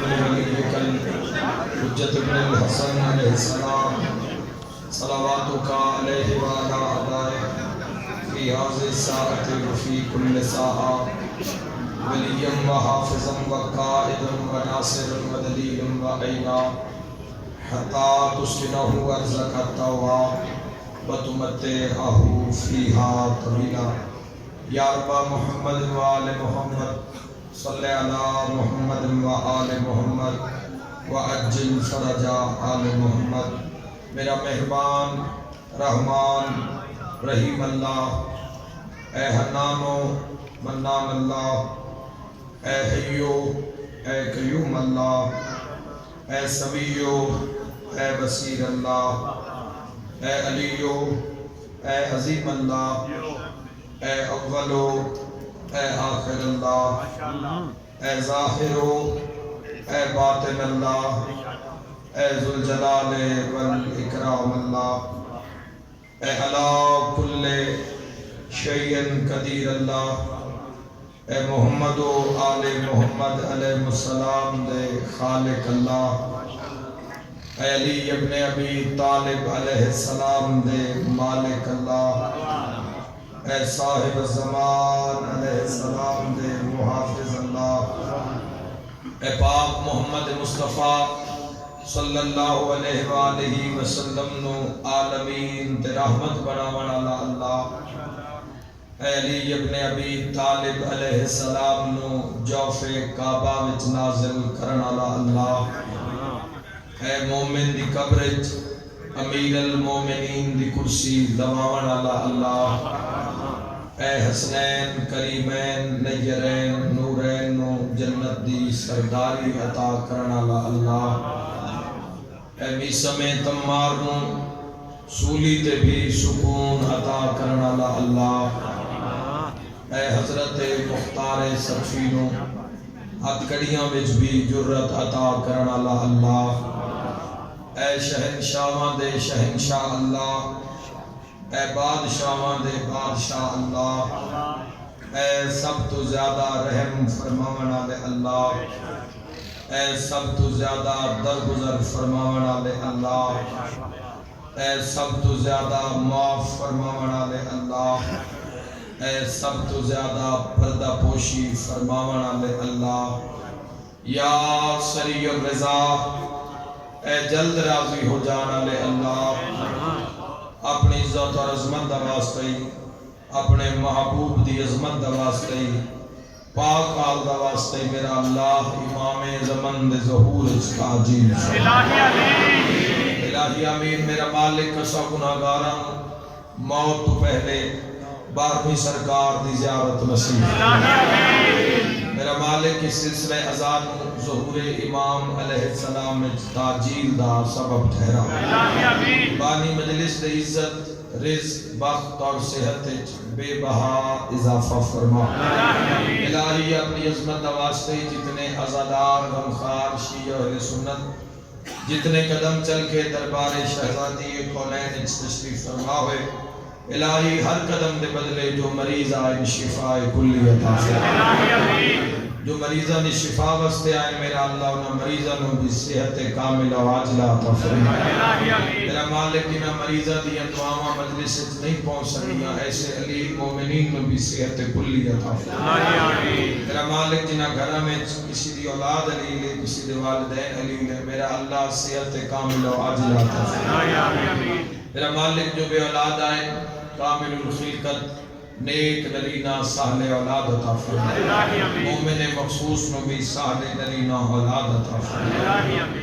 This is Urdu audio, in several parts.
وليك الحجة بن الحسن عليه السلام صلواتك عليه وعلى آبائه في هذه الساعة وفي كل ساعة وليا وحافظا وقائدا وناصرا ودليلا وعينا حتى تسكنه أرضك الطوى وتمتعه فيها طويلا. یا رب محمد و آل محمد صلی علی محمد و آل محمد وعجل فرج آل محمد. میرا مہربان رحمان رحیم اللہ، اے حنان و منان اللہ، اے حیو اے قیوم اللہ، اے سمیع اے بصیر اللہ، اے علیو اے عظیم اللہ، اے اولو اے آخر اللہ، اے ظاہرو اے باطن اللہ، اے ذوالجلال والاکرام اللہ، اے علا کل شیء قدیر اللہ، اے محمد و آل محمد علیہ السلام دے خالق اللہ، اے علی ابن ابی طالب علیہ السلام دے مالک اللہ، اے صاحب الزمان علیہ السلام دے محافظ اللہ، اے پاک محمد مصطفیٰ صلی اللہ علیہ وآلہ وسلم نو عالمین تے رحمت بناون والا اللہ، اے علی ابن ابی طالب علیہ السلام نو جوف کعبہ وچ نازل کرن والا اللہ، اے مومن دی قبرچ امیر المومنین دی کرسی دواون والا اللہ، اے حسنین کریمین نیرین نورین نو جنت دی سرداری عطا کرن والا اللہ، اے میسم تمار نو سولی تے بھی سکون عطا کرن والا اللہ، اے حضرت مختار صفی نو ہتھکڑیاں وچ بھی جرت عطا کرن والا اللہ، اے شہنشاہاں دے شہنشاہ اللہ، اے بادشاہاں دے بادشاہ اللہ، اے سب تو زیادہ رحم فرماون والے اللہ، اے سب تو زیادہ درگزر فرماون والے اللہ، اے سب تو زیادہ معاف فرماون والے اللہ، اے سب تو زیادہ پردہ پوشی فرماون والے اللہ، یا سریع الرضا اے جلد راضی ہو جان والے اللہ، اپنی عزت اور عظمت دا واسطے اپنے محبوب دی عظمت دا واسطے پاک آل دا واسطے میرا اللہ امام زمن دے ظہور اس کا عجیب الہی آمین الہی آمین. میرا مالک کسا گناہگاراں موت تو پہلے 12ویں سرکار دی زیارت نصیب الہی آمین. میرا مالک اس سلسلہ ازان ظہور امام علیہ السلام میں تاجیل دا سبب ٹھہرا الہی آمین. بانی مجلس دے عزت رزق بخت اور صحت بے بہا اضافہ فرما الہی. اپنی عظمت واسطے جتنے عزادار غمخوار شیعہ اہل سنت جتنے قدم چل کے دربار شہزادی کونین تشریف فرما ہوئے الہی، ہر قدم دے بدلے جو مریض آئے شفاء کلی عطا فرما. جو مریضاں نے شفا واسطے آئے میرا اللہ انہاں مریضاں نو بھی صحت کامل و عاجلہ عطا فرما. میرا مالک انہاں مریضاں دی دعاواں مجلس وچ نہیں پہنچ سکیاں، ایسے علی مومنین نو بھی صحت کلی عطا فرما. میرا مالک جنہاں گھراں وچ کسی دی اولاد علی لے کسی دے والدین علی لے میرا اللہ صحت کامل و عاجلہ عطا فرما. میرا مالک جو بے اولاد آئے کامل الخلقت نیک نرینہ سہل اولاد عطا فرما. مومن مخصوص نو بھی سہل نرینہ اولاد عطا فرما.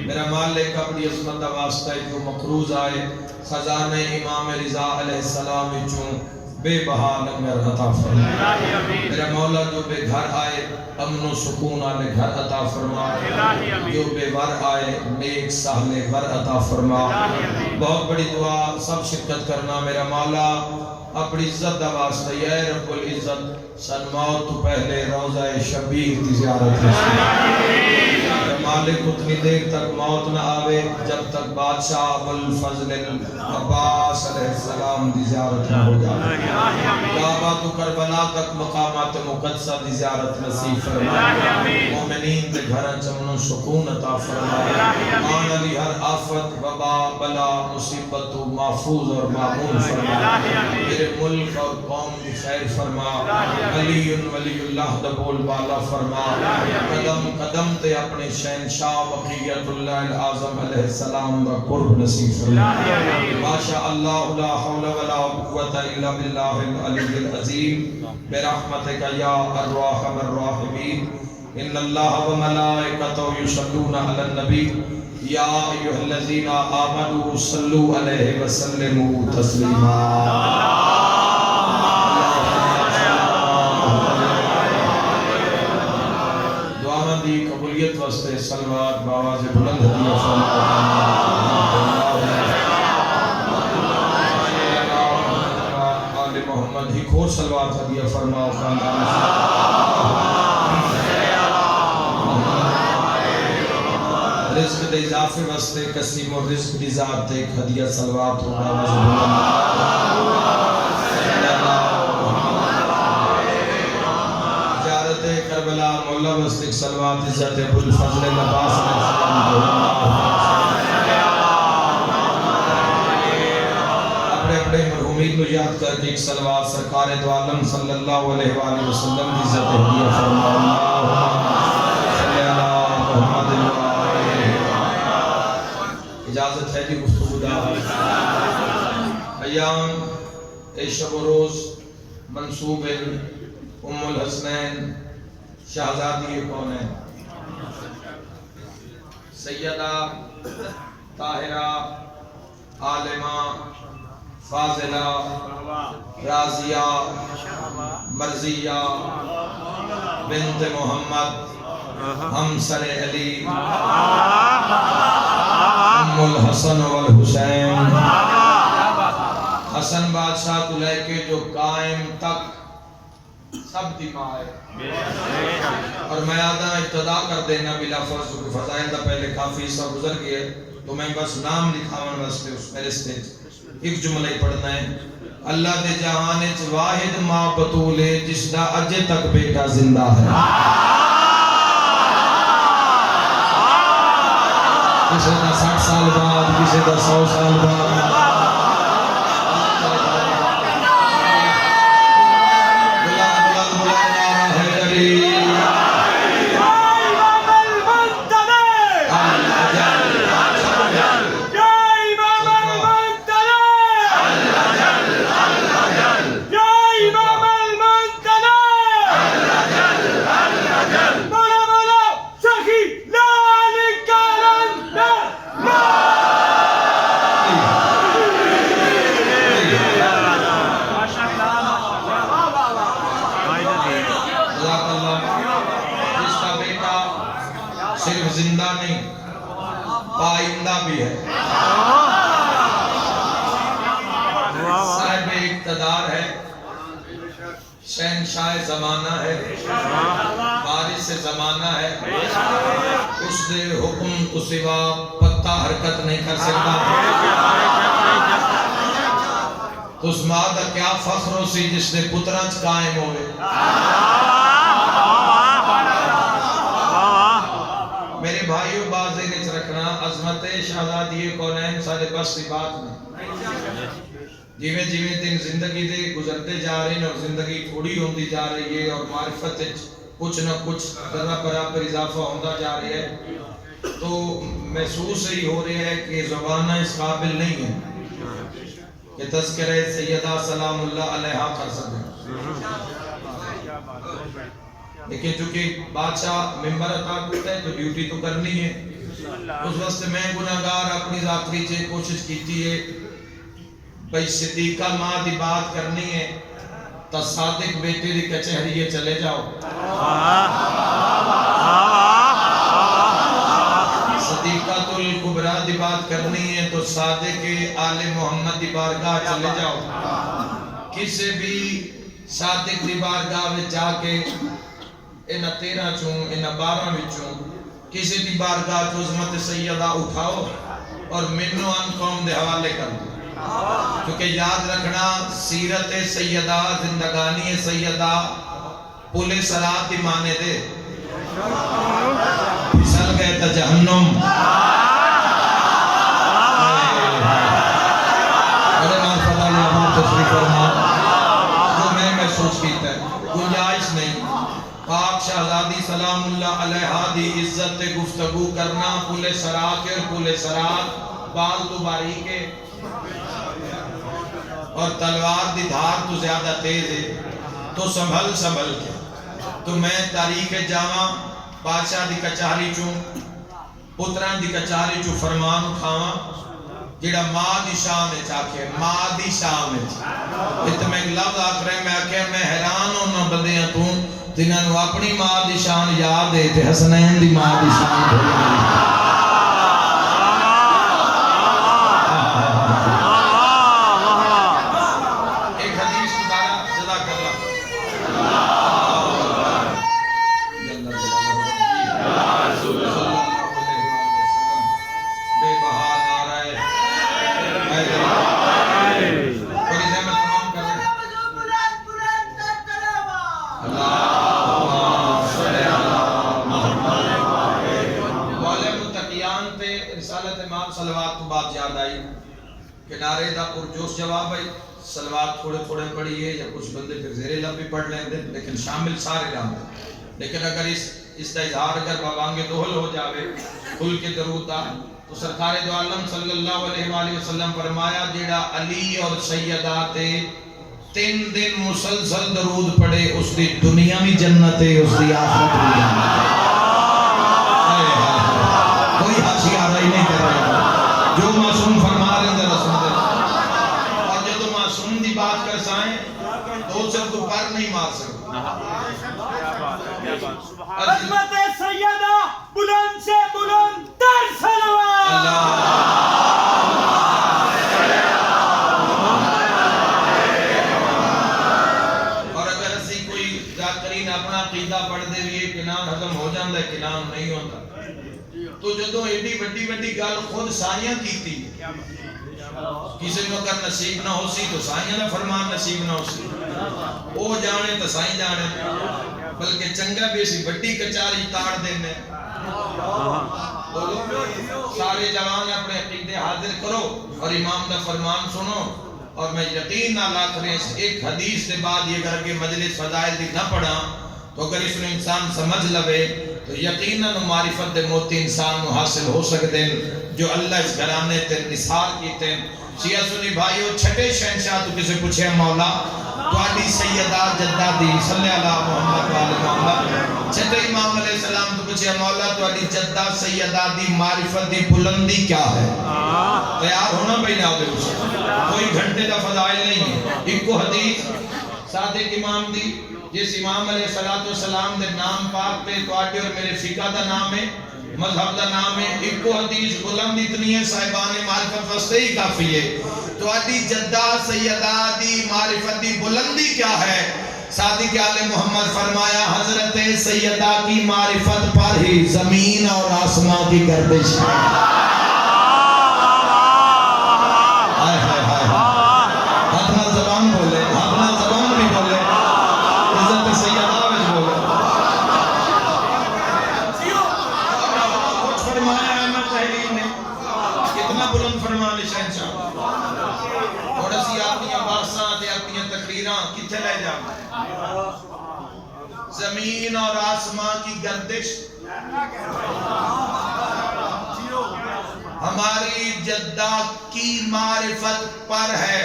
میرا مالک اپنی عظمت واسطہ جو مقروض آئے خزانہ امام رضا علیہ السلام وچوں بے بہا لنگر عطا فرما. میرا مولا جو بے گھر آئے امن و سکون والے گھر عطا فرما. جو بے ور آئے نیک سہل ور عطا فرما. بہت بڑی دعا سب شرکت کرنا. میرا مولا اپنی عزت دا واسطہ یا رب العزت سن موت تو پہلے روضہ شبیر کی زیارت نصیب. مالک اتنی دیر تک موت نہ آوے جب تک بادشاہ ابوالفضل عباس علیہ السلام دی زیارت نہ ہو جائے. کعبہ تو کربلا تک مقامات مقدسہ دی زیارت نصیب فرما. مومنین دے گھراں چمن سکون عطا فرما. آن علی ہر آفت وبا بلا مصیبت محفوظ اور معمول فرما. میرے ملک اور قوم کی خیر فرما. علی ولی اللہ دبول بالا فرما. قدم قدم تے اپنے شہنشاہ بقیت اللہ العظم علیہ السلام دا قرب نصیب فرما. ماشاء اللہ لا حول ولا قوة الا باللہ العلی العظیم برحمتک یا ارحم الراحمین. ان اللہ وملائکتہ یصلون علی النبی یا ایھا الذین آمنوا صلوا علیہ وسلموا تسلیما. دعا دی قبولیت واسطے صلوات بآواز بلند ہدیہ آل محمد ہی کھور صلوات ہدیہ فرماؤ. رزق دے اضافے واسطے قسیم و رزق دی ذات دے ایک ہدیہ صلوات زیارت کربلا مولا واسطے ایک صلوات عزت ابوالفضل عباس اپنے اپنے مرحومین کو یاد کر کے ایک صلوات سرکار دو عالم صلی اللہ علیہ وآلہ وسلم کی عزت ہدیہ فرما. اللہم صلی اللہ محمد اجازت ہے جی گفتگو دا. ایام اے شب و روز منصوب ام الحسنین شہزادی کونین سیدہ طاہرہ عالمہ فاضلہ راضیہ مرضیہ بنت محمد ہمسر علی ام الحسن والحسین. حسن بادشاہ کو لے کے جو قائم تک سب دی ماں ہے. اور میں آدھا ابتدا کر دینا بلا فرض کی فضائل دا پہلے کافی حصہ گزر گئے تو میں بس نام لکھاون واسطے اس میرے سٹیج ایک جملہ ہی پڑھنا ہے. اللہ دے جہان وچ واحد ماں بطول ہے جس دا اجے تک بیٹا زندہ ہے. کسی دا 60 سال بعد کسی دا 100 سال بعد صرف زندہ نہیں پائندہ بھی ہے. صاحب اقتدار ہے. شہنشاہ زمانہ ہے. وارث زمانہ ہے. اس دے حکم تو سوا پتہ حرکت نہیں کر سکتا. تو اس ماں دا کیا فخر ہو سی جس نے پترانچ قائم ہوئے. میرے بھائیو بازے نچ رکھنا عظمت شہزادی کونین سارے بس کی بات نہیں. جیویں جیویں دن زندگی دے گزرتے جا رہے ہیں اور زندگی تھوڑی ہوندی جا رہی ہے اور معرفت کچھ نہ کچھ ذرا برابر اضافہ ہوندہ جا رہی ہے تو محسوس ہی ہو رہے ہے کہ زبانہ اس قابل نہیں ہے کہ تذکرہ سیدہ سلام اللہ علیہ کر سکیں. لیکن چونکہ بادشاہ ممبر عطا کرتا ہے تو ڈیوٹی تو کرنی ہے. اس وقت میں گناہگار اپنی ذاتری سے کوشش کیتی ہے بھئی صدیقہ ماں دی بات کرنی ہے تو صادق بیٹے دی کچہری چلے جاؤ. صدیقہ الکبریٰ دی بات کرنی ہے تو صادق آل محمد دی بارگاہ چلے جاؤ. کسی بھی صادق دی بارگاہ میں جا کے انہ 13 چوں انہ 12 وچوں کسی دی بارگاہ چ عظمت سیدہ اٹھاؤ اور منو ان قوم دے حوالے کر دو، کیونکہ یاد رکھنا سیرت سیدہ زندگانی سیدہ پل صراط دی مانے دے پھسل گئے تا جہنم بڑے معرفت علی امام تشریف فرما جو میں محسوس کیتا ہے گنجائش نہیں پاک شہزادی سلام اللہ علیہ دی عزت گفتگو کرنا پل صراط اور پل صراط بال تو باریک ہے اور تلوار دی دھار تو زیادہ تیز ہے، تو سنبھل کے تو میں تاریخ جاواں بادشاہ دی کچہری چوں پتران دی کچہری چوں فرمان اٹھاواں جیڑا ماں دی شان ہے چاکے ماں دی شان ہے ات میں ایک لفظ آکھ رہے میں آکھے میں حیران ہونا بندیاں تو جنہاں نو اپنی ماں دی شان یاد ہے تے حسنین دی ماں دی شان بھول گئی۔ کنارے دا پرجوش جواب ہے سلوات تھوڑے تھوڑے پڑھیے یا کچھ بندے پھر زیر لب بھی پڑھ لیں دے لیکن شامل سارے رہاں لیکن اگر اس دا اظہار اگر بابانگ دوہل ہو جاوے کھل کے درود دا تو سرکار دو عالم صلی اللہ علیہ وآلہ وسلم فرمایا جیڑا علی اور سیدہ تے 3 دن مسلسل درود پڑھے اس دی دنیا بھی جنت ہے اس دی آخرت بھی جنت ہے۔ کوئی حاشی آرائی نہیں کر رہا جو معصوم فرما رہے ہیں رسول دے اور جو معصوم دی بات کر سائیں تو صرف تو پر نہیں مار سکتے۔ عظمت سیدہ بلند سے بلند تر صلوات اور اگر اسی کوئی ذاکرین اپنا عقیدہ پڑھ دے بھی کنان ختم ہو جاندہ ہے کنان نہیں ہوتا تو جدوں ایڈی وڈی گل خود سائیاں کیتی کسی کو اگر نصیب نہ ہو سی تو سائیاں نہ فرمان نصیب نہ ہو سی او جانے تو سائیں جانے بلکہ چنگا بھی اسی وڈی کچاری تاڑ دینے سارے جوان اپنے عقیدے حاضر کرو اور امام دا فرمان سنو اور میں یقین نہ لاکھ رہے اس ایک حدیث سے بعد یہ اگر کہ مجلس فضائل دی نہ پڑھا تو اگر اس نے انسان سمجھ لوے تو یقیناً معرفت دے موتی انسان نو حاصل ہو سکتے ہیں جو اللہ اس گھرانے تے نثار کیتے ہیں۔ شیعہ سنی بھائیو چھٹے شہنشاہ تو کسے پوچھے مولا تو آدھی سیدہ جدہ دی صلی اللہ محمد والے محمد چھٹے امام علیہ السلام تو پوچھے مولا تو آدھی جدہ سیدہ دی معرفت دی بلندی کیا ہے؟ تیار ہونا بھئی نہ ہوتے اسے کوئی گھنٹے دا فضائل نہیں ہے۔ ایک کو حدیث صادق امام دی جس امام علیہ السلام دے نام پاک پہ تو آٹے اور میرے فقہ دا نام ہے مذہب دا نام ہے ایک کو حدیث بلند اتنی ہے صاحبان معرفت وستے ہی کافی ہے تو آٹی جدہ سیدہ دی معرفت دی بلندی کیا ہے؟ صادق آل محمد فرمایا حضرت سیدہ کی معرفت پر ہی زمین اور آسمان کی گردش ہے۔ اپنا زبان بولے اپنا زبان بھی بولے عزت سیدہ میں بولے کچھ فرمایا احمد تحریر نے کتنا بلند فرمان شہنشاہ اور اسی اپنی بارساں تے اپنی تقریران کتھے لے جاؤں زمین اور آسمان کی گردش ہماری جدہ کی معرفت پر ہے۔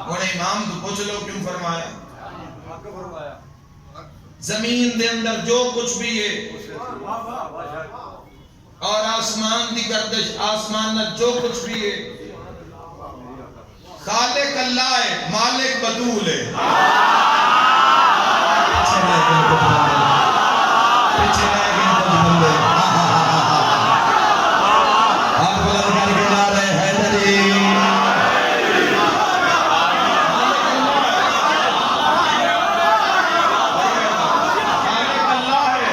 انہیں امام تو پوچھ لو کیوں فرمایا زمین دے اندر جو کچھ بھی ہے اور آسمان دی گردش آسمان نہ جو کچھ بھی ہے خالق اللہ ہے مالک بدول ہے۔ پیچھے رہ گئے کچھ بندے آپ بلند کر کے جا رہے حیدری خالق اللہ ہے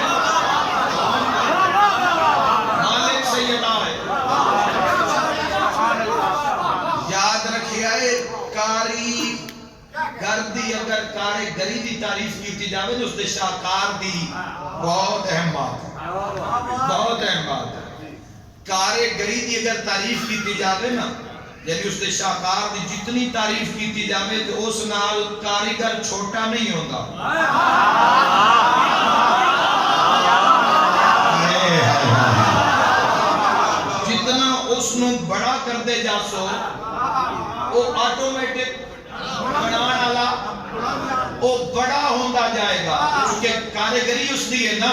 تعریف کی جاوے جو اس دے شاہکار دی بہت اہم بات ہے، بہت اہم بات ہے۔ کارے گری دی اگر تعریف کی جاوے نا، یعنی اس دے شاہکار دی جتنی تعریف کی جاوے تو اس نال کاریگر چھوٹا نہیں ہوتا۔ جتنا اس نو بڑا کر دے جا سو وہ آٹومیٹک بنانا والا وہ بڑا ہوتا جائے گا، کیونکہ کاریگری اس دی ہے نا۔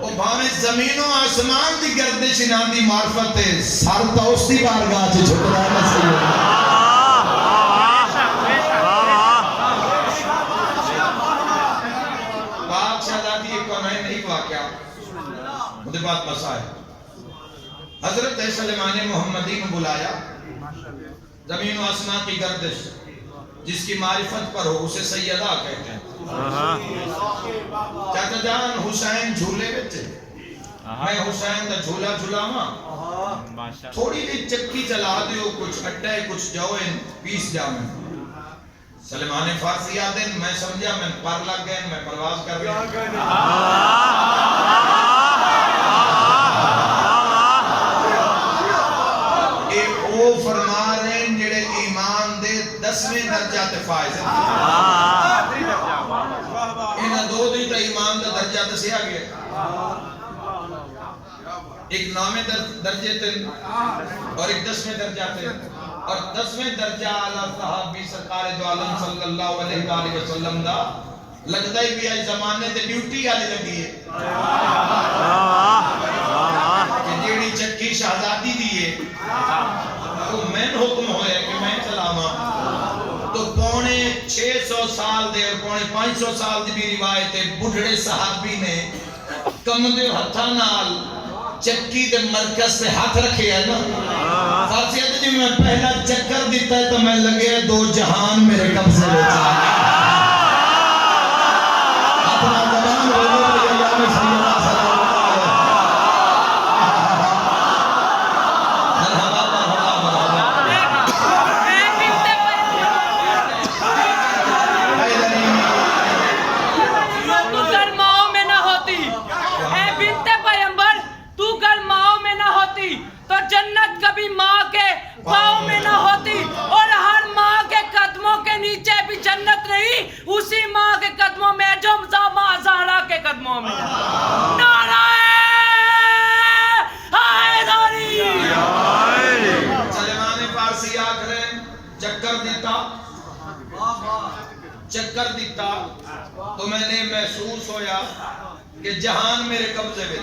وہ بھاویں زمین و آسمان دی گردش نہ دی معرفت ہے، سر تو اس دی بارگاہ سے جھکنا نہ صحیح ہوگا۔ پاک شہزادی ایک کونین ایک واقعہ مجھے بات مسائل، حضرت سلیمان محمدی کو بلایا، زمین و آسمان کی گردش جس کی معرفت پر ہو اسے سیدہ کہتے ہیں۔ چاچا جان حسین جھولے بچے، میں حسین دا جھولا جھولاواں، تھوڑی بھی چکی چلا دیو، کچھ اٹھے کچھ جوئیں پیس جامیں۔ سلیمان فارسی آدن میں سمجھا میں پر لگ گئے، میں پرواز کر گئے۔ وہ فرما رہے ہیں جڑے ایمان دے 10ویں درجہ تے فائز ہیں، انہاں دو دی تا ایمان دا درجہ دسیا گیا، ایک 9ویں درجے تے اور ایک 10ویں درجہ تے، اور 10ویں درجہ اعلیٰ صحابی سرکار دو عالم صلی اللہ علیہ وآلہ وسلم دا لگتا ہی بھی آج زمانے تے ڈیوٹی آلی لگی ہے کہ جیڑی چکی شہزادی دیئے تو میں حکم ہوئے کہ میں چلاواں، تو پونے 600 سال دے اور پونے 500 سال دی بھی روایت ہے، بڑھڑے صحابی نے کم دے ہتھا نال چکی دے مرکز سے ہاتھ رکھے ہیں نا، فارسیت جی میں پہلا چکر دیتا ہے تو میں لگے دو جہان میرے قبضے میں چاہے اپنا زبان رونے پر یا میں سیدہ سلام جنت کبھی ماں کے پاؤں میں نہ ہوتی، اور ہر ماں کے قدموں کے نیچے بھی جنت نہیں، اسی ماں کے قدموں میں جو ماں زہرا کے قدموں میں۔ نعرہ حیدری! سلیمان فارسی آکھرے چکر دیتا تو میں نے محسوس ہویا کہ جہان میرے قبضے میں۔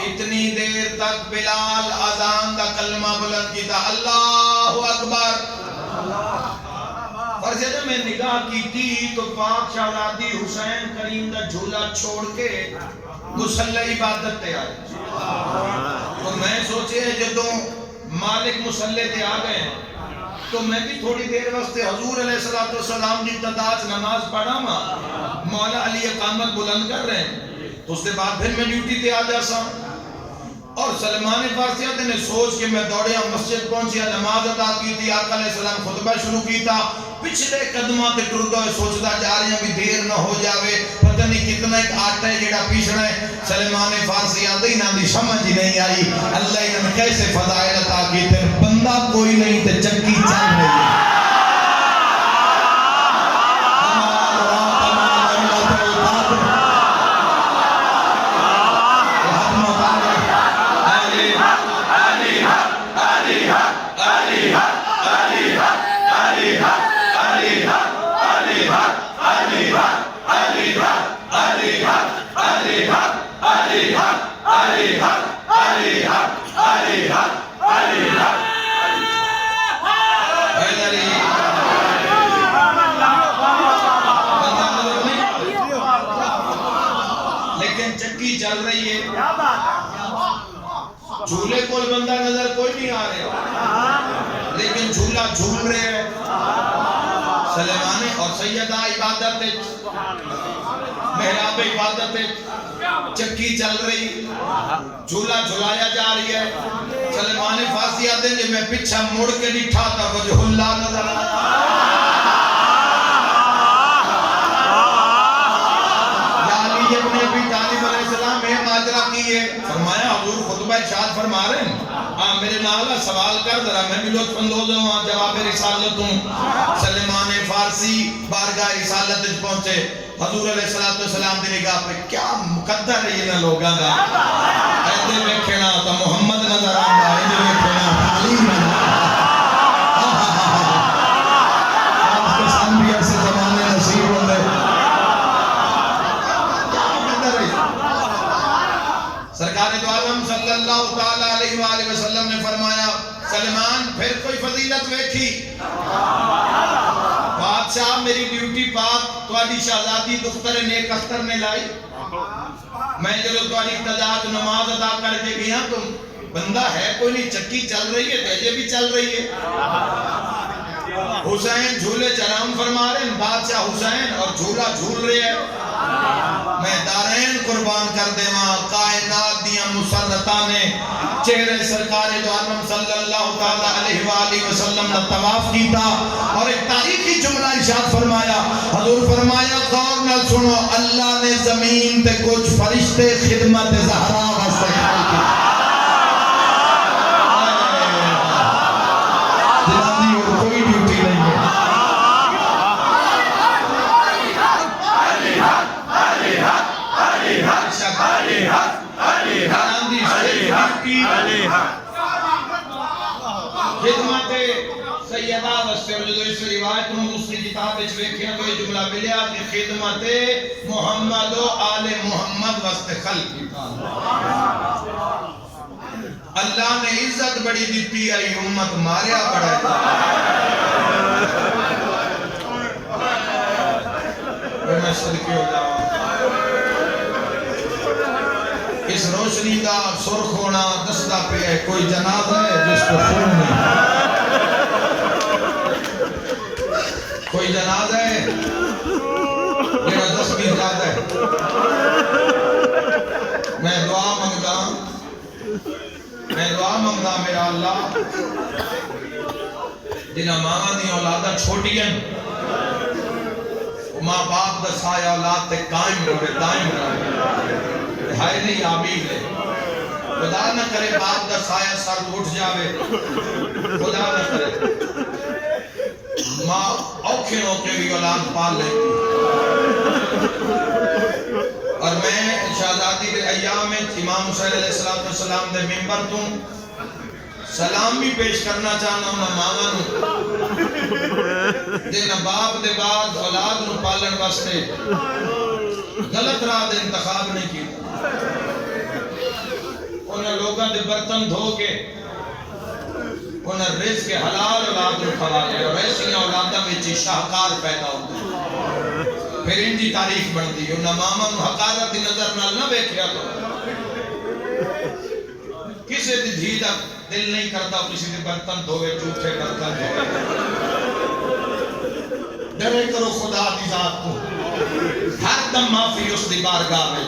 اتنی دیر تک بلال اذان دا کلمہ بلند کیتا، اللہ اکبر۔ فرض ہے میں نگاہ کی تھی تو پاک شہزادی حسین کریم دا جھولا چھوڑ کے مصلی عبادت تے آئے، تو میں سوچے جدوں مالک مصلی تے آ گئے تو میں بھی تھوڑی دیر واسطے حضور علیہ السلام کی ابتداء نماز پڑھا ماں، مولا علی اقامت بلند کر رہے ہیں، تو اس کے بعد پھر میں ڈیوٹی تے آ جاسا۔ اور سلیمان فارسی نے سوچ کے میں دوڑیا مسجد پہنچیا، نماز ادا کی تھی، آقا علیہ السلام خطبہ شروع کی تھا، پچھلے قدمہ تے ٹردا ہوئے سوچدا جا رہے ہیں بھی دیر نہ ہو جاوے، پتہ نہیں کتنا ایک آٹا ہے جیڑا پیسنا ہے۔ سلیمان فارسی آدھے نہ دی سمجھ ہی نہیں آئی، اللہ انہوں کیسے فضائل عطا کی تھے، بندہ کوئی نہیں تے چکی چل رہی ہے۔ لیکن چکی چل رہی ہے، جھولے کو بندہ نظر کوئی نہیں آ رہا، لیکن جھولا جھول رہے ہیں۔ سلیمان اور سیدہ عبادت محراب عبادت چکی چل رہی، جھولا جھلایا جا رہی ہے۔ سلیمان فارسی آتے ہیں میں پیچھے مڑ کے ڈٹھا تھا وجہ اللہ نظر کیے؟ فرمایا حضور خطبہ ارشاد فرما رہے ہیں میرے نالا سوال کر ذرا میں بھی لطف اندوز ہوں جواب رسالت ہوں سلیمان فارسی بارگاہ رسالت پہنچے حضور علیہ السلام دی نگاہ پہ کیا مقدر ہے یہ لوگاں دا ایدے ویکھنا تو محمد نظر آندا ایدے ویکھنا تعلیم آپ کے سامنے ایسے زمانے نصیب ہوندے سرکار دو عالم صلی اللہ تعالیٰ علیہ وآلہ وسلم نے فرمایا سلمان پھر کوئی فضیلت ویکھی بادشاہ میری ڈیوٹی پاک تواڈی شہزادی دختر نیک اختر نے لائی میں جب تواڈی تجاہت نماز ادا کر کے گیا تو بندہ ہے کوئی نہیں چکی چل رہی ہے تیجے بھی چل رہی ہے حسین جھولے چرام فرما رہے ہیں بادشاہ حسین اور جھولا جھول رہے ہیں میں دارین قربان کر دے ماں کائنات دیا مسرطہ نے چہرے سرکار دو عالم صلی اللہ علیہ وآلہ وسلم نے طواف کیتا اور ایک تاریخی جملہ ارشاد فرمایا حضور فرمایا غور نہ سنو اللہ نے زمین تے کچھ فرشتے خدمت زہرا واسطے خال کی دلانی اور کوئی ڈیوٹی نہیں ہے خدمت سیدہ واسطے اور جو اس روایت میں دوسری کتاب وچ ویکھیا تو یہ جملہ ملیا کہ خدمت محمد و آل محمد واسطے خلق کیتا اللہ نے عزت بڑی دیتی ہے امت ماریا بڑا ہے میں صدقے ہو جاؤں اس روشنی دا سرخ ہونا دستا پہ ہے کوئی جنازہ ہے جس کو خون نہیں کوئی جنازہ ہے میرا دس بھی زیادہ ہے میں دعا منگدا میرا اللہ جنہاں ماں دی اولادہ چھوٹی ہیں ماں باپ دا سایہ اولاد تے قائم رہے دائم رہے ہائے نہیں آبید ہے خدا نہ کرے باپ دا سایہ سر اٹھ جاوے خدا نہ کرے ماں اوکھے نوکے بھی اولاد پال لیتی اور میں شہزادی کے ایام میں امام حسین علیہ السلام دے ممبر تو سلام بھی پیش کرنا چاہنا ہوں ماما نو جن باپ دے بعد اولاد نو پالن واسطے غلط راہ دے انتخاب نہیں کی انہیں لوگاں دے برتن دھو کے انہیں رزق حلال اولاد نو کھوا لے اور ایسی اولادہ میں چی شاہکار پیدا ہوتا پھر ان دی تاریخ بڑھتی انہیں ماما نو حقارت دی نظر نال نہ بیکھیا تو کسی دی دھی دا دل نہیں کرتا کسی دی برتن دھوئے جھوٹے برتن دھوئے ڈرے کرو خدا دی ذات کو ہر دم معافی اس دی بارگاہ میں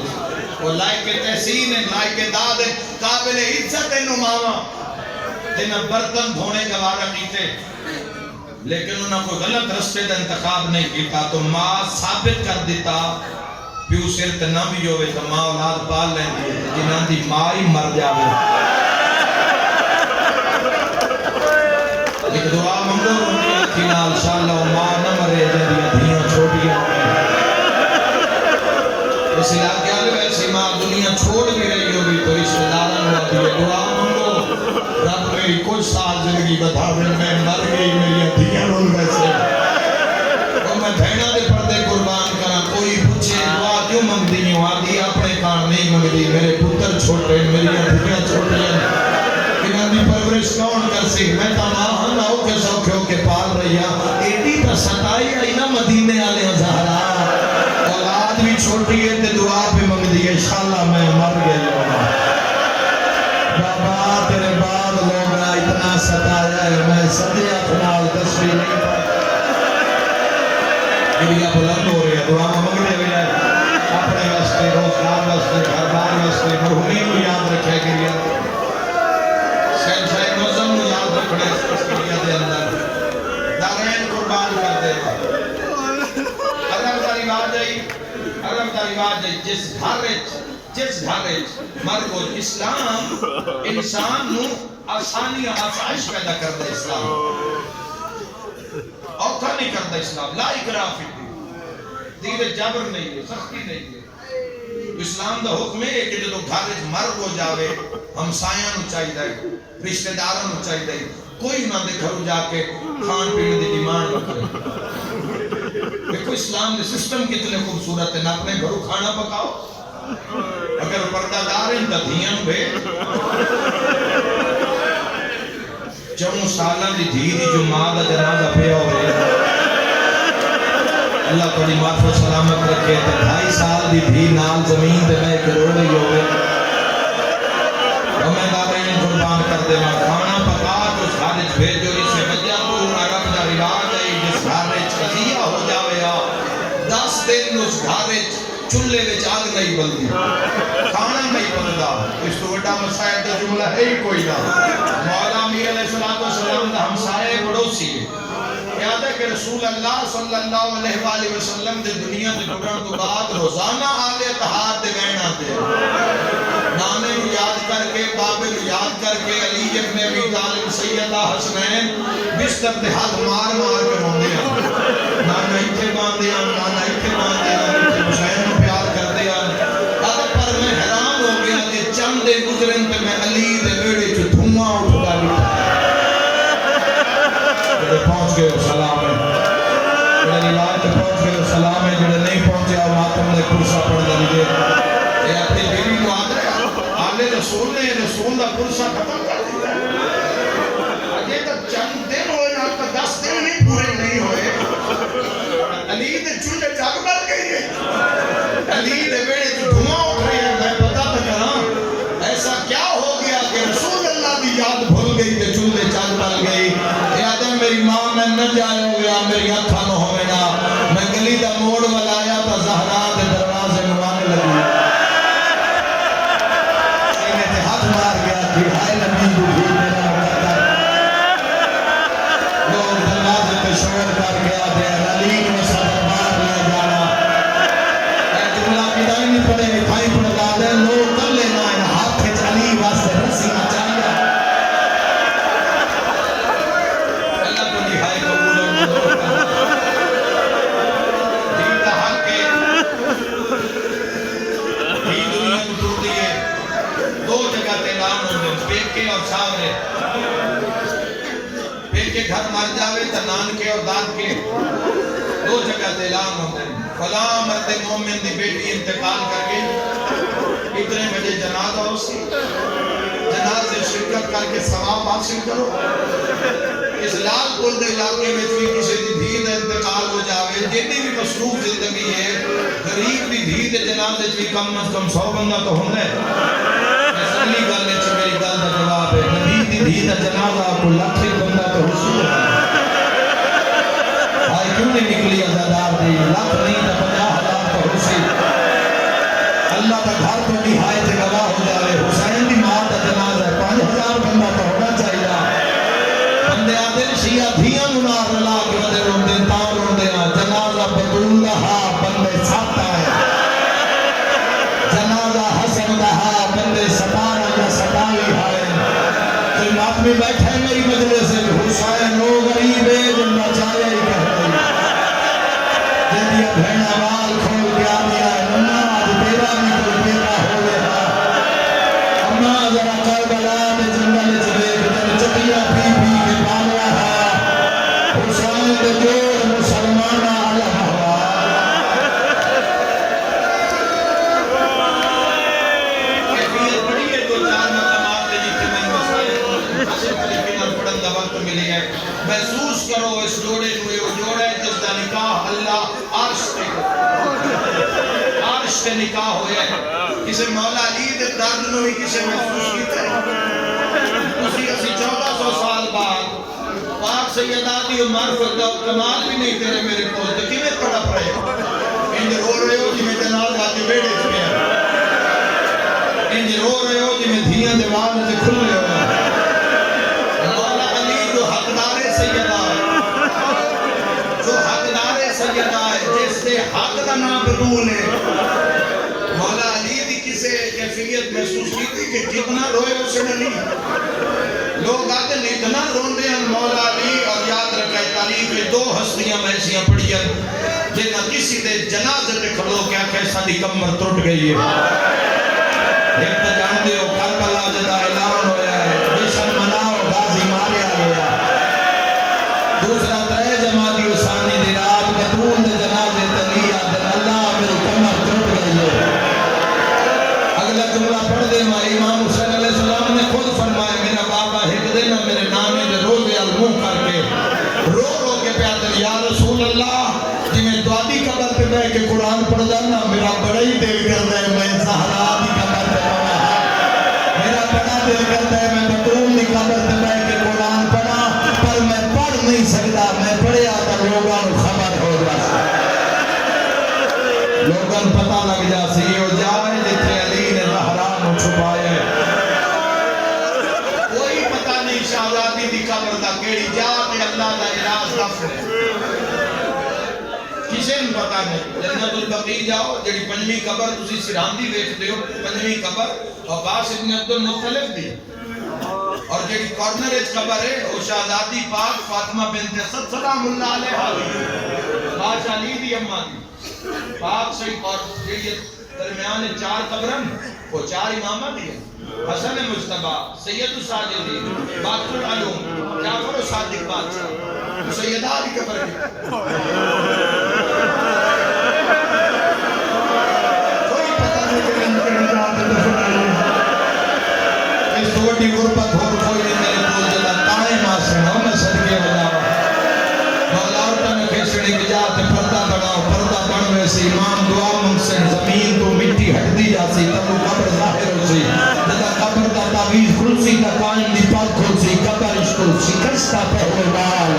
وہ لائق تحسین ہے لائق داد ہے قابل عزت ہے نماما جنہیں برتن دھونے گوارا کیتے لیکن انہوں کو غلط رستے دا انتخاب نہیں کیتا تو ماں ثابت کر دیتا پیو سرت نہ بھی ہوئے تو ماں اولاد پال لیں گے جنہاں دی ماں ہی مر جاوے ایک دعا منگو رنگی کھینا انشاءاللہ ماں نہ مرے جدیاں دھیاں چھوٹیاں اس علاقے آلے ویسی ماں دنیا چھوڑ بھی رہی ہوگی تو رشتہ داران ہوتی ہے دعا منگو رب میری کچھ سال زندگی بتا دیں میں مر گئی میری دھیاں رول ویسے اور میں بھیڑا دے پردے قربان کرا کوئی پوچھے دعا کیوں منگ دی ہوں آدھی اپنے کار نہیں منگ دی میرے پتر چھوٹے میری دھیاں چھوٹے ہیں انہاں دی پرورش کون کر سی میں تمام نہ ہو کے سوکھے ہو کے پال رہی ہاں ایڈی تا ستائی آئی نا مدینے آلے زہرا اولاد بھی چھوٹی ہے تے دعا پہ منگ دی انشاءاللہ میں مر گئی ہوں بابا تیرے بعد لوگ اتنا ستایا ہے میں صدیہ خنال تصویر نہیں پاتا یہ بلند ہو رہی ہے دعا منگ دے ہوئے اپنے واسطے روزگار واسطے گھر بار واسطے مرحومین کو یاد رکھے گیا سین شاہ نظم کو یاد رکھنے اس تشکیلیہ دے اندر دارین قربان کر دے اللہ تعالی بات جائی عرب دا رواج ہے جس گھر مرد کو اسلام انسان نو آسانی آسائش پیدا کرتا ہے اسلام اوکھا نہیں کرتا اسلام لا اکراہ فی الدین دین جبر نہیں ہے سختی نہیں ہے اسلام دا حکم ہے کہ جدو گھر مرد ہو جاوے ہمسایاں نو چاہیے رشتہ داراں نو چاہیے کوئی نہ دے گھروں جا کے کھان پینے دی ڈیمانڈ نہ کرے دیکھو اسلام دے سسٹم کتنے خوبصورت ہے نہ اپنے گھروں کھانا پکاؤ اگر پردہ دار ہیں تو دھیاں بھیج 4 سالاں دی دھی دی جو ماں دا جنازہ پیا ہوئے اللہ تھوڑی معافی سلامت رکھے 2.5 سال دی دھی نال زمین دے میں کرو رہی ہوئے اور میں دارین قربان کر دے میں کھانا پکا تو اس حالت بھیجو اسے وجہ تو عرب دا رواج ہے جس حالت قضیہ ہو جاوے 10 دن اس حالت چلے وچ آگ نہیں بلدی کھانا نہیں بلدا اس تو بڑا مسائل دا جملہ ہے ہی کوئی نہ مولا امیر علیہ السلام دا ہمسائے پڑوسی یاد ہے کہ رسول اللہ صلی اللہ علیہ وآلہ وسلم دے دنیا دے گزرن تو بعد روزانہ آل اتحاد دے گئے آتے نانے کو یاد کر کے بابے کو یاد کر کے علی ابن ابی طالب سیدہ حسنین بستر دے ہاتھ مار مار کے روندے ہیں نانا اتھے باندھے ہیں نانا اتھے باندھے ہیں حسین کو پیار کر دیا پر میں حیران ہو گیا کہ چند دے گزرن پہ میں علی دے بیڑے جو دھواں اٹھا لیا جڑے پہنچ گئے سلام ہے جڑے علاج پہ پہنچ گئے سلام ہے جڑے نہیں پہنچے اور ماتم نے کرسا پڑھ دیجئے یہ اپنی بیوی کو آلے رسول نے رسول دا کرسا ختم کر دیا اجے تک چند دن ہوئے نا تو 10 دن نہیں پورے نہیں ہوئے علی دے چولے جاگ بل گئی ہے علی دے بیڑے جو دھواں اٹھ رہے ہیں میں پتا تھا کہاں ایسا کیا ہو گیا کہ رسول اللہ دی یاد بھول گئی کہ چولے جاگ بل گئی یاد ہے میری ماں میں نہ جائے ہو گیا میری آنکھاں نہ ہوئے نا میں گلی دا موڑ والایا تا زہرا دے دروازے نوانے لگی سینے تے ہاتھ مار گیا کہ ہائے نبی کو بھی میرا مقدر لوگ دروازے پہ شور کر گیا دے علی کو صدر مار لیا جانا اے جملہ بدائی نہیں پڑے کھائی پڑھ گا دے لوگ کر لینا ہے ہاتھ علی واسطے رسی نہ چاہیے اور سامنے پیکے گھر مر جاوے تا نانکے اور دادکے 2 جگہ تے اعلان ہوندے فلاں مرد مومن دی بیٹی انتقال کر گئی اتنے بجے جنازہ ہو سی جنازے شرکت کر کے ثواب حاصل کرو اس لال پور دے علاقے میں بھی کسی دی دھی دا انتقال ہو جاوے جتنی بھی مصروف زندگی ہے غریب دی دھی دے جنازے بھی کم از کم 100 بندہ تو ہوندے اصلی گل ہے کہ میری گل دا جواب ہے نبی دی دھی دا جنازہ کو لاکھ بندہ تو حصول ہے آئی کیوں نہیں نکلی ازادار دی لاکھ نہیں تا 50,000 تو حصول اللہ تا گھر تو نہایت گواہ ہو جاوے حسین دی ماں دا جنازہ ہے 5,000 بندہ تو ہونا چاہیے بندے آدھر شیعہ دھیاں نار رلا کے ودے روندے تاں روندے جنازہ بدول رہا بندے ساتھ آئے جنازہ حسن رہا بندے 17 یا 27 آئے کوئی بات میں بیٹھے میری مجلس سے حسین ہو غریب ہے جن بچائے ہی کہتے ہیں جن یہ بھینا وال کھول کے آ دیا ہے نمہ آج تیرا بھی کوئی بیٹا ہو گیا اما ذرا کربلا میں جنگل چلے جن چٹیا پی پی کے پال رہا حسین کے جوڑ مسلمانہ علیہ ہوا محسوس کرو اس جوڑے ہوئے وہ جوڑے جس کا نکاح اللہ عرش کے نکاح ہوئے کسے مولا علی دے درد نو ہی کسے محسوس کیتا ہے اسی 1400 سال بعد پاک سیداتی عمر فردا کمال بھی نہیں تیرے میرے کو تو کیویں تڑپ رہے انج رو رہے ہو جی میں جناب آ کے بیٹھے چکے انج رو رہے ہو جی میں دھیاں دیوار سے کھل رہے ہو سیدہ ہے جس سے حق کا نام بطول ہے. مولا علی دی کسے کیفیت محسوس کی تھی کہ جتنا روئے اسے نہیں. لوگ آتے نہیں اتنا روندے ہیں مولا علی. اور یاد رکھے تاریخ میں دو ہستیاں ایسیاں پڑی ہیں جنہاں کسی دے جنازے تے کھڑو کیا کہ ساری کمر ٹوٹ گئی ہے. ایک تو جانتے ہو کربلا جدا اعلان ہویا ہے جشن مناؤ غازی ماریا گیا. دوسرا ترے جماعتی حسانی دی رات بطول دے جنازے تلیا دن اللہ میری کمر ٹوٹ گئی ہے. اگلا جملہ پڑھ دے ماں امام حسین علیہ السلام نے خود فرمایا میرا بابا ہک دے نا میرے نانے دے روزے الموہ کر کے رو رو کے پیادل یا رسول اللہ جی میں دعادی قبر پہ بے کے قرآن پڑھ جانا میرا بڑا ہی دل کر دے میں زہرا دی قبر پہ پڑھا. میرا بڑا دل کر دے میں بطول دی قبر پہ بے کے قرآن پڑھا پر میں پڑھ نہیں سکتا. میں پڑھیا تو لوگاں خبر ہو جا لوگاں پتہ لگ جا سی ہو جائے جتھے علی نے زہرا نو چھپائے. کوئی پتہ نہیں شہزادی دی قبر دا کیڑی جا تے اللہ دا اعراض دفن ہے. کسے نہیں پتہ نہیں. جنت البقیع جاؤ جڑی پنجویں قبر تسی سرہاندی ویکھدے ہو پنجویں قبر عباس ابن عبد المطلب دی. اور جڑی کارنر وچ قبر ہے وہ شہزادی پاک فاطمہ بنت اسد سلام اللہ علیہا دی بادشاہ علی دی اماں دی پاک صحیح. اور جڑی درمیان چار قبرن وہ چار امامہ دی ہیں حسن مجتبی سید الساجدین باقر العلوم جعفر صادق بادشاہ سیدہ دی قبر ہے. کوئی پتہ نہیں کہ ان کے نجات دفن آئے اس تو وڈی غربت ہو کوئی نہیں میرے کول جدا قائم آسنا میں صدقے بجاوا. مولا اٹھا میں کھیسڑی بجا تے پردہ بناؤ پردہ بنوے سی امام دعا منسن زمین تو مٹی ہٹ دی جاسی تب وہ قبر ظاہر ہو سی جدا قبر دا تعویز کھلسی دا قائم دی پاک کھلسی قبر اشکل شکستہ پہلو نال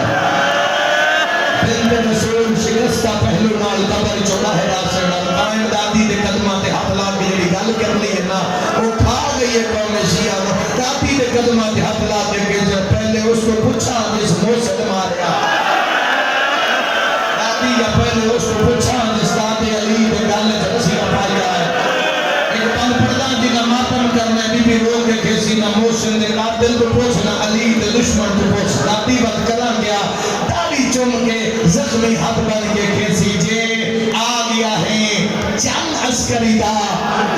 بند رسول شکستہ پہلو نال قبر چوڑا ہے راسن قائم دادی دے قدمہ تے ہاتھ لا کے جڑی گل کرنی ہے نا وہ کھا گئی ہے قوم شیعہ دادی دے قدمہ تے ہاتھ لا کے پہلے اس کو پوچھا جس موسد ماریا دادی یا پہلے اس کو پوچھا جس دادی علی دے گل جلسی پایا ہے. ایک پل پردہ جنہ ماتم کرنا بی بی رو کے کسی نہ موسن دے قاتل تو پوچھنا علی دے دشمن تو پوچھ. دادی وقت کرا گیا داڑھی چم کے زخمی ہاتھ بن کے کسی جے آ گیا ہے چند عسکری دا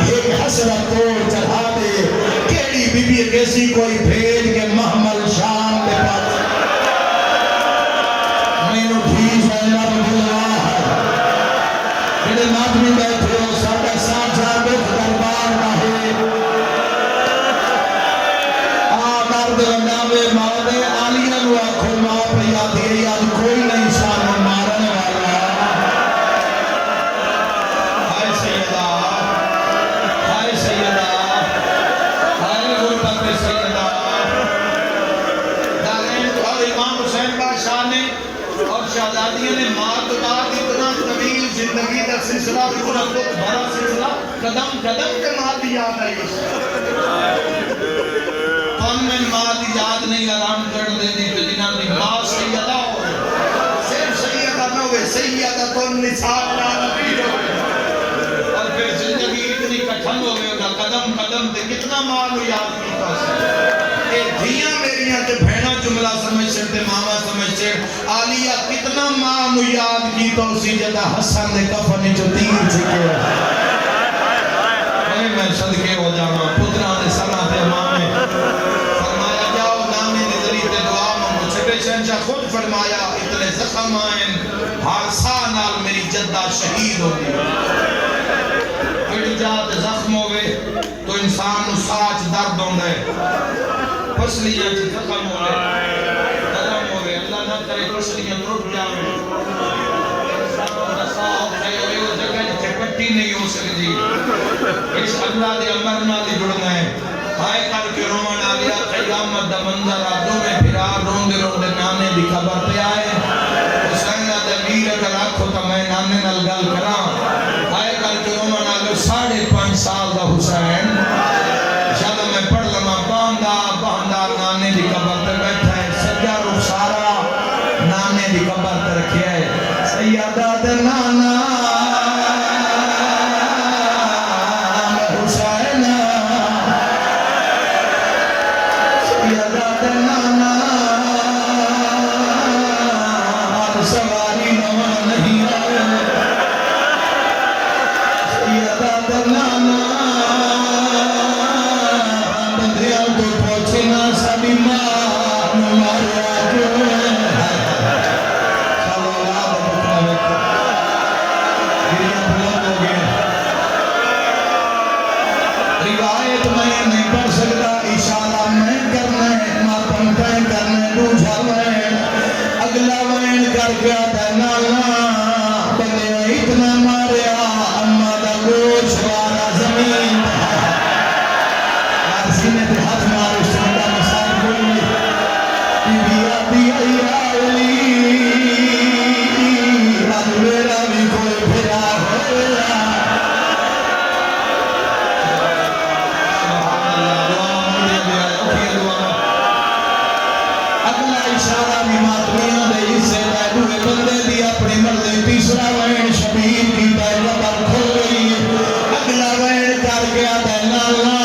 ایک حسرت توڑ چڑھا دے کیڑی بی بی کیسی کوئی بھیج کے محمل شام دے پاس میں نو ٹھیس ہے لب اللہ جڑے ماتمی بیٹھے ہو ساڑھا ساتھ جا دکھ دربار نہ ہے آمرد وناوے ماؤدے آلیہ نو آنکھوں ماں پہ یاد ہے یاد کوئی نہیں سانو مارنے والا. ہائے سیدہ ہائے سیدہ ہائے غربت سیدہ. دارین اور امام حسین بادشاہ نے اور شہزادیوں نے ماں تو بعد اتنا طویل زندگی کا سلسلہ اتنا دکھ بھرا سلسلہ قدم قدم کے ماں دی یاد آئی. کون میں ماں دی یاد نہیں آرام کر دے دی تو جنہاں دی ماں سیدہ ہو صرف سیدہ نہ ہوئے سیدہ تم نثار نبی ہو. اور پھر زندگی اتنی کٹھن ہو گئے گا قدم قدم تے کتنا ماں نو یاد کیتا سے کہ دھیاں میریاں تے بھیڑا جملہ سمجھ سکتے ماما سمجھ سکتے. آلیہ کتنا ماں نو یاد کیتا اسی جدہ حسن دے کفن جو تیر چھکے میں صدقے ہو جانا پترہ دے سنہ تے مامے فرمایا جاؤ نامی دے ذریعے تے دعا مانگو. چھٹے شہنشاہ خود فرمایا اتنے زخم آئیں حادثہ نال میری جدہ شہید ہوگی. کڑی جات زخم ہوئے تو انسان نو ساچ درد ہوندے پسلیاں چی زخم ہوئے درم ہوئے اللہ نہ کرے پسلیاں رٹ جاویں جگہ جتے پٹی نہیں ہو سکتی اس اللہ دے امر نہ دی جڑنا ہے. ہائے کر کے روان آلیا قیامت دا منظر آدھوں میں پھرا روندے روندے نانے دی خبر پہ آئے حسین دے میر اگر آکھو تا میں نانے نال گل کران. ہائے کر کے روان آلیا 5.5 سال دا حسین شاید میں پڑھ لما باندھا نانے دی قبر پہ بیٹھا ہے سجا رخ سارا نانے دی قبر پہ رکھیا ہے. سیدہ دے نانا روایت میں نہیں پڑھ سکتا اشارہ میں کرنا ہے ماتم پہ کرنا ہے دوجھا وین اگلا وین کر کے آتا ہے نانا بندے اتنا ماریا اما دا گوش وارا زمین سینے پہ ہاتھ مار اس سے بڑا مسائل بولی بیا بیا یا علی رب میرا بھی کوئی پھرا ہویا اگلا اشارہ بھی ماتمیاں دے حصے دے دوے بندے دی اپنی مردے تیسرا وین شبیر کی دے ربر کھل گئی اگلا وین کر گیا دے نالا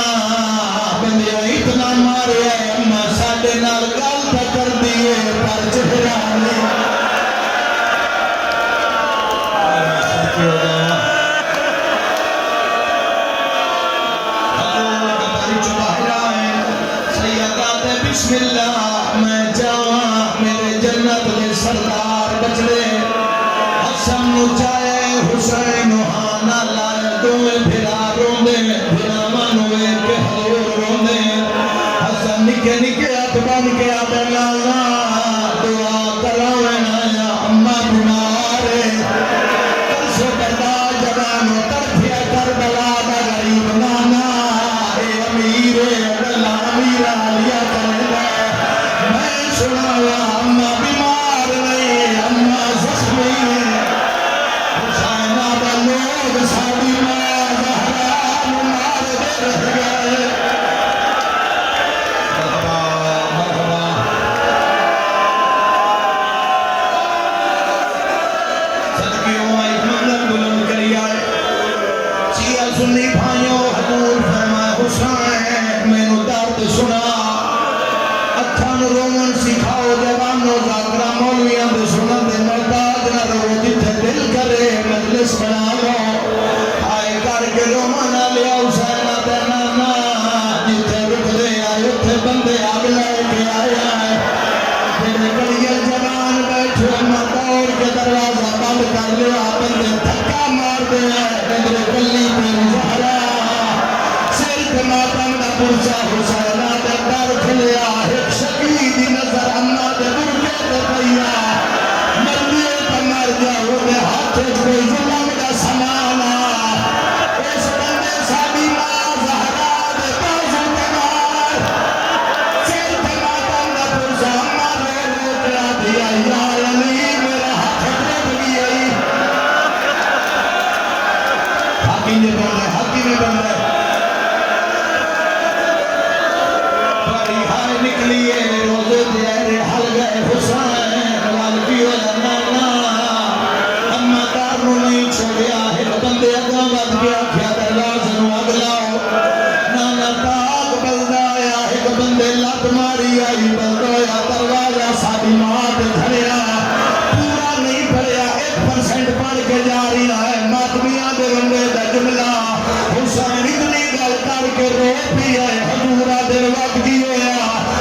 بندے اتنا مارے اما ساڑے نال گل پہ کر دیئے پر چہرہ نے بسم اللہ میں جاواں میرے جنت دے سردار بچڑے حسن نو چاہے حسین نوحانا لائے دوئے پھرا روندے پھرا منوے کے حضور روندے حسن نکے نکے ہاتھ بن کے آدھے لالا دعا کراویں آیا اما بیمارے کرسو بردہ جوانو ترپیا کربلا دا غریب نانا اے امیر اللہ امیرہ لیا کرے میں سناوا اما بیمار نہیں اما زخمی حسینہ دا لوگ ساڑی ماں زہران مار دے رہ گئے مرحبا صدقیوں ایک منظر بلند کری آئے شیعہ سنی بھائیوں حضور فرمائے حسین میں نو درد سنا اکھان رومن سکھاؤ جوانو زاکرہ مولویاں دے سنن دے مرداد نہ رو جتھے دل کرے مجلس بنا لو آئے کر کے رومن آلیا حسینہ دے نانا جتھے رک دے آئے اتھے بندے آگ لائے کے آئے آئے جنہیں کڑیل جوان بیٹھو اما دوڑ کے دروازہ بند کر لیا بندے دھکا مار دے بندے گلی پہ زہرا سر کے ماتم نہ پرچا حسینہ دے در کھلیا ایک شکیدی نظر اما دے برکے دے پیا مردیے کا مر جاؤ دے ہاتھ کوئی ظلم دا سمانا اس بندے ساڑی ماں زہرا دے بازو کمار سر کے ماتم نہ پرچا اما رو رو کرا دیا یا علی میرا ہاتھ ڈب گئی حاکی نے بن رہے حاکی نے بن رہے بڑی ہائے نکلیے روزے دیرے حل گئے حسین والدیو نانا اما کارنو نہیں چھوڑیا ہے بندے اگا بد گیا کیا دروازہ نو اگلاؤ نانا پاک بلدہ آیا ایک بندے لات ماری آئی بلدویا دروازہ ساڑی مات دھریا پورا نہیں پڑیا 1% پڑھ کے جاری آئے ماتمیاں دے بندے دا جملہ حسین اتنی گل کر کے رو پی آئے حضورہ دے وقت کی ہویا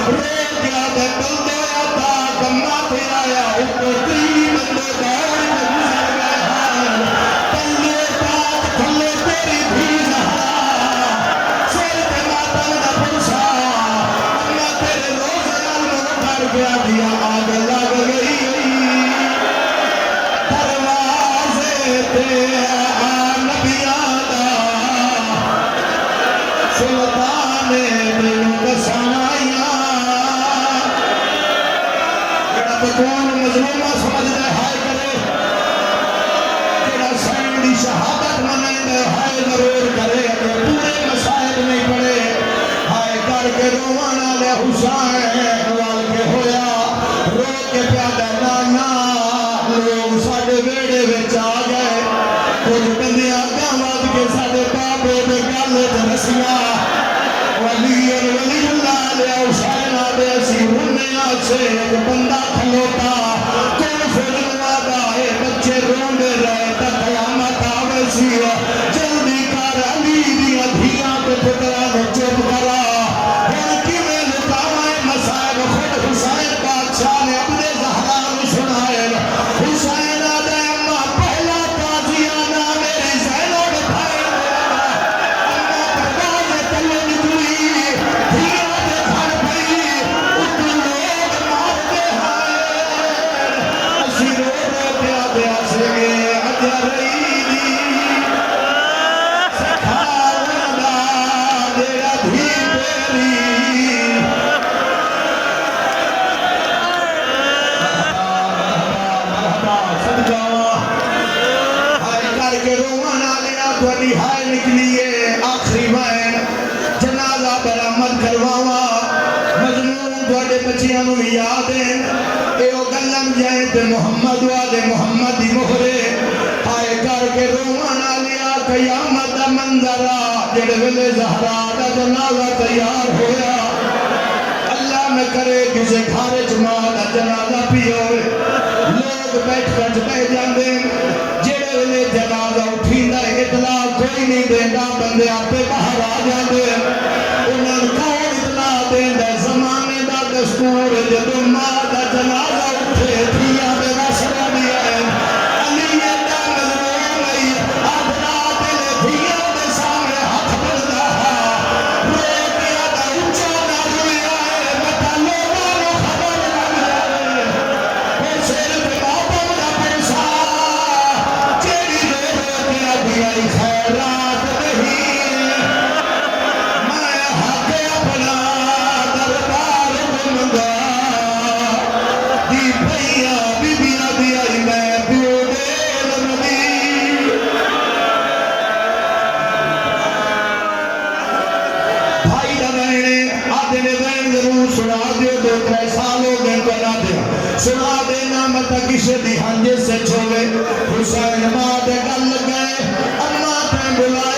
رو کیا دے بلدے آتا کمہ پہ آیا اتنے تیری بندے دور میں گزر گئے حال بندے پاک کھلے تیری بھی زہرا سیر کے ماتم نہ پرسا اما تیرے روزے علموں کر گیا دیا آگ لگ گئی دروازے تے نبیاں دا سلطان دلوں کسانائیاں جڑا بکوان مظلومہ سمجھ دے ہائے کرے جڑا سین دی شہادت منائیں دے ہائے ضرور کرے اگر پورے مسائل نہیں پڑے ہائے کر کے روانا لے حسین وال کے ہویا رو کے پیادہ نانا لوگ ساڑے بیڑے ویچ آ گئے کچھ بندے آگاں واد کے ساڑے بابے دے گالے دے رسیاں ولی اللہ علیہ حسین آدھے اسی ہونے آچے ایک بندہ کھلوتا کون فضل وعدہ ہے بچے روندے رہے تا قیامت آوے سی جلدی کر علی دیا دھیاں پہ پترہ نے چپ کرا ہن کی میں لکاوائے مسائل خود حسین بادشاہ نے اپنے زہرا میں سنائے حسین آدھے اما پہلا تازیانہ میری زینوں بھائی اما پردازت نو بھی یاد ہیں اے او گلم جائیں تے محمد والے محمد دی مہرے ہائے کر کے رومانا لیا قیامت دا منظرہ جڑے ویلے زہرا دا جنازہ تیار ہویا اللہ میں کرے کسے گھارے چماں دا جنازہ پیوے لوگ بیٹھ کر بیٹھ جاندے جڑے ویلے جنازہ اٹھیندا اطلاع کوئی نہیں دیندا بندے آپے باہر آ جاندے انہاں کون اطلاع دیندا زمانے دا دستور جدوں ماں دا جنازہ اٹھے دھیاں دے واسطے دی ہے علی دا مظلوم ہے اپنا دل دھیاں دے سامنے ہاتھ بڑھدا ہے روٹیاں دا اونچا نہ رویا ہے بتا لوگاں نوں خبر لگ جائے او سر تے باپم دا پیسہ جیڑی روٹیاں دی آئی خیرات نہیں میں حق اپنا دربار منگا دی بھیا بی بی نبی آئی میں پیو دے نبی بھائی دا بہنے آدھے نے بہن ضرور سنا دیو 2-3 سال ہو گئے بنا دیا سنا دینا متا کسی دی ہنجے سے چھوڑے حسین ماں دے گل گئے اماں تے بلائے